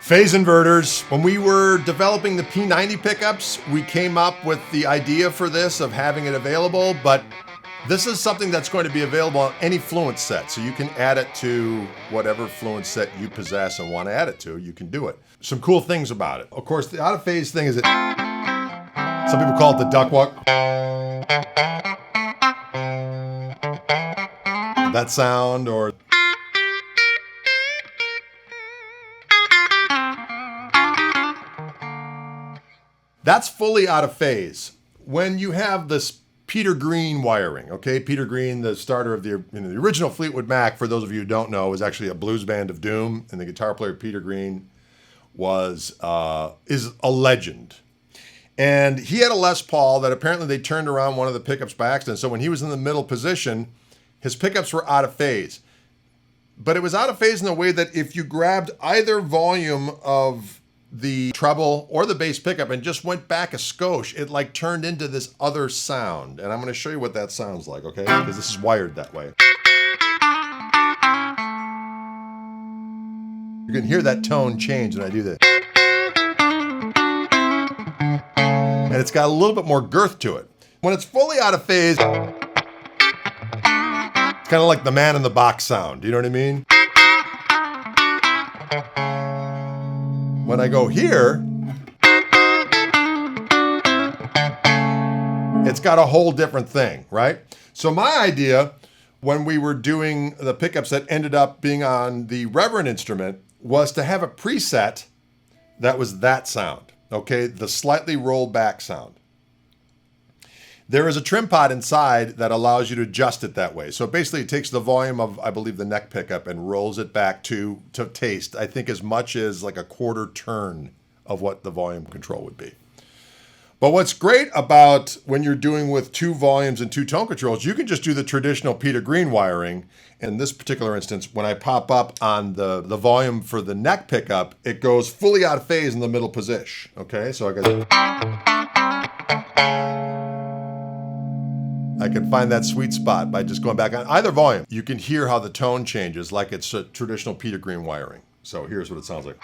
Phase inverters. When we were developing the P90 pickups, we came up with the idea for this of having it available, but this is something that's going to be available on any Fluence set. So you can add it to whatever Fluence set you possess and want to add it to, you can do it. Some cool things about it. Of course, the out of phase thing is that some people call it the duck walk. That sound, or that's fully out of phase. When you have this Peter Greene wiring, okay? Peter Greene, the starter of the original Fleetwood Mac, for those of you who don't know, was actually a blues band of doom, and the guitar player Peter Greene is a legend. And he had a Les Paul that apparently they turned around one of the pickups by accident. So when he was in the middle position, his pickups were out of phase. But it was out of phase in a way that if you grabbed either volume of the treble or the bass pickup and just went back a skosh, it like turned into this other sound. And I'm going to show you what that sounds like, okay? Because this is wired that way. You can hear that tone change when I do that. And it's got a little bit more girth to it. When it's fully out of phase, it's kind of like the Man in the Box sound. You know what I mean? When I go here, it's got a whole different thing, right? So my idea when we were doing the pickups that ended up being on the Reverend instrument was to have a preset that was that sound, okay? The slightly rolled back sound. There is a trim pot inside that allows you to adjust it that way. So basically it takes the volume of, I believe, the neck pickup and rolls it back to taste, I think, as much as like a quarter turn of what the volume control would be. But what's great about when you're doing with two volumes and two tone controls, you can just do the traditional Peter Greene wiring. In this particular instance, when I pop up on the volume for the neck pickup, it goes fully out of phase in the middle position. Okay, so I can find that sweet spot by just going back on either volume. You can hear how the tone changes like it's a traditional Peter Greene wiring. So here's what it sounds like.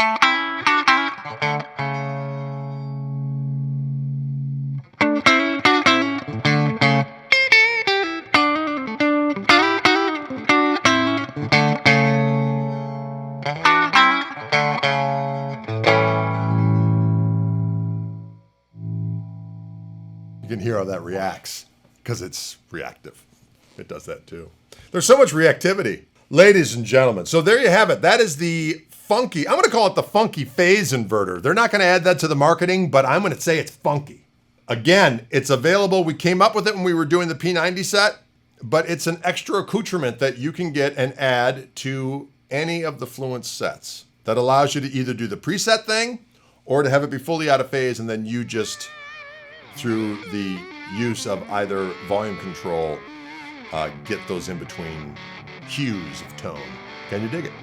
You can hear how that reacts. Because it's reactive. It does that too. There's so much reactivity. Ladies and gentlemen, so there you have it. That is the funky, I'm going to call it the funky phase inverter. They're not going to add that to the marketing, but I'm going to say it's funky. Again, it's available. We came up with it when we were doing the P90 set, but it's an extra accoutrement that you can get and add to any of the Fluence sets that allows you to either do the preset thing or to have it be fully out of phase and then you just, through the use of either volume control, get those in between hues of tone. Can you dig it?